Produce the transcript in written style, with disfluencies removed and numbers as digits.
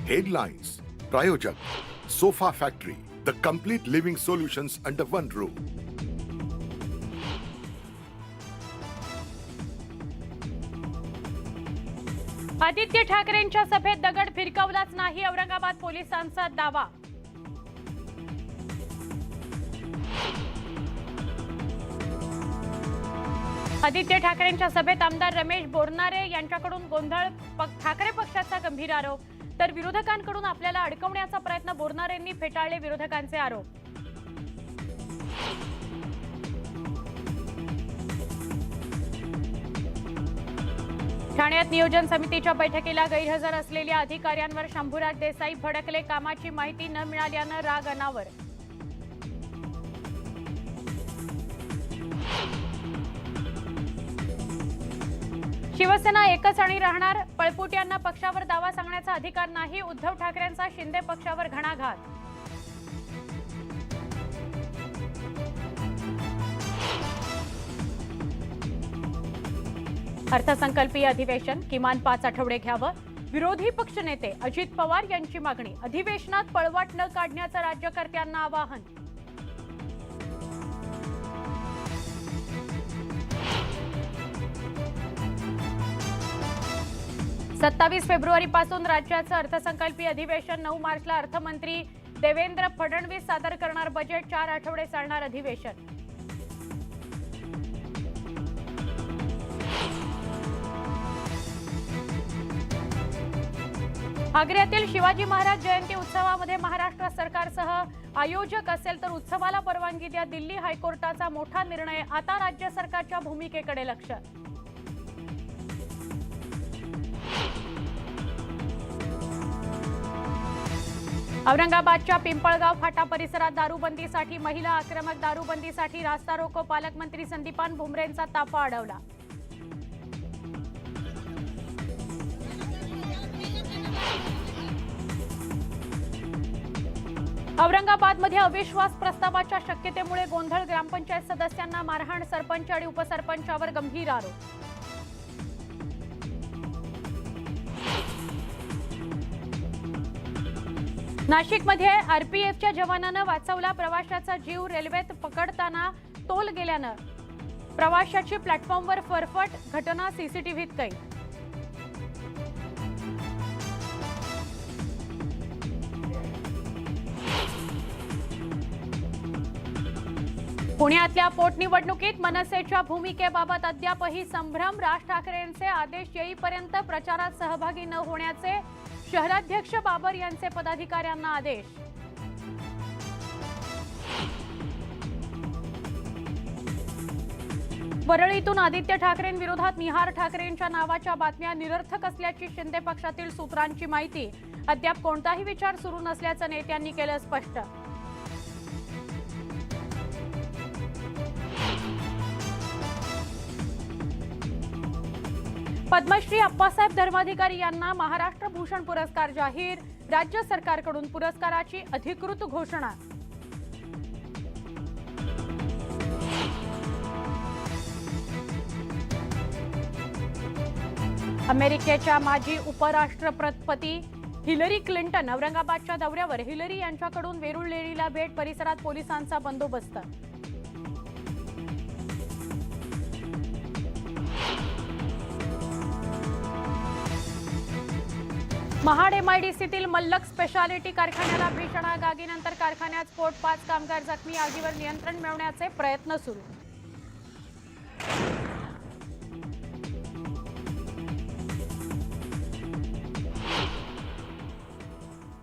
Headlines. Prayojak. Sofa Factory. The complete living solutions under one roof. Aditya ठाकरेंच्या सभेत दगड फिरकवलाच नाही, औरंगाबाद पोलिसांचा दावा. आदित्य ठाकरेंच्या सभेत आमदार रमेश बोरनारे यांच्याकडून गोंधळ, ठाकरे पक्षाचा गंभीर आरोप. तर विरोधकांकडून आपल्याला अडकवण्याचा प्रयत्न, बोरनारेंनी फेटाळले विरोधकांचे आरोप. ठाण्यात नियोजन समितीच्या बैठकीला गैरहजर असलेल्या अधिकाऱ्यांवर शंभूराज देसाई भडकले. कामाची माहिती न मिळाल्यानं राग अनावर. शिवसेना एकच आणि राहणार, पळपुट्यांना पक्षावर दावा सांगण्याचा अधिकार नाही, उद्धव ठाकरेंचा शिंदे पक्षावर घणाघात. अर्थसंकल्पीय अधिवेशन किमान 5 आठवडे घ्यावं, विरोधी पक्षनेते अजित पवार यांची मागणी. अधिवेशनात पळवाट न काढण्याचं राज्यकर्त्यांना आवाहन. सत्तावीस फेब्रुवारीपासून राज्याचं अर्थसंकल्पीय अधिवेशन. 9 मार्चला अर्थमंत्री देवेंद्र फडणवीस सादर करणार बजेट. 4 आठवडे चालणार अधिवेशन. आग्र्यातील शिवाजी महाराज जयंती उत्सवामध्ये महाराष्ट्र सरकारसह आयोजक असेल तर उत्सवाला परवानगी द्या. दिल्ली हायकोर्टाचा मोठा निर्णय. आता राज्य सरकारच्या भूमिकेकडे लक्ष. औरंगाबादच्या पिंपळगाव फाटा परिसरात दारूबंदीसाठी महिला आक्रमक. दारूबंदीसाठी रास्ता रोको. पालकमंत्री संदीपान भुमरेंचा ताफा अडवला. औरंगाबादमध्ये अविश्वास प्रस्तावाच्या शक्यतेमुळे गोंधळ. ग्रामपंचायत सदस्यांना मारहाण. सरपंच आणि उपसरपंचावर गंभीर आरोप. नाशिकमध्ये आरपीएफच्या जवानानं वाचवला प्रवाशाचा जीव. रेल्वेत पकडताना तोल गेल्यानं प्रवाशाची प्लॅटफॉर्मवर फरफट. घटना सीसीटीव्हीत कैद. पुण्यातल्या पोटनिवडणुकीत मनसेच्या भूमिकेबाबत अद्यापही संभ्रम. राज ठाकरेंचे आदेश येईपर्यंत प्रचारात सहभागी न होण्याचे शहराध्यक्ष बाबर यांचे पदाधिकाऱ्यांना आदेश. वरळीतून आदित्य ठाकरेंविरोधात निहार ठाकरेंच्या नावाच्या बातम्या निरर्थक असल्याची शिंदे पक्षातील सूत्रांची माहिती. अद्याप कोणताही विचार सुरू नसल्याचं नेत्यांनी केलं स्पष्ट. पद्मश्री अप्पासाहेब धर्माधिकारी यांना महाराष्ट्र भूषण पुरस्कार जाहीर. राज्य सरकारकडून पुरस्काराची अधिकृत घोषणा. अमेरिकेच्या माजी उपराष्ट्रपती हिलरी क्लिंटन औरंगाबादच्या दौऱ्यावर. हिलरी यांच्याकडून वेरूळ लेणीला भेट. परिसरात पोलिसांचा बंदोबस्त. महाड एमआयडीसीतील मल्लक स्पेशालिटी कारखान्याला भीषण आग. आगीनंतर कारखान्यात स्फोट. 5 कामगार जखमी. आगीवर नियंत्रण मिळवण्याचे प्रयत्न सुरू.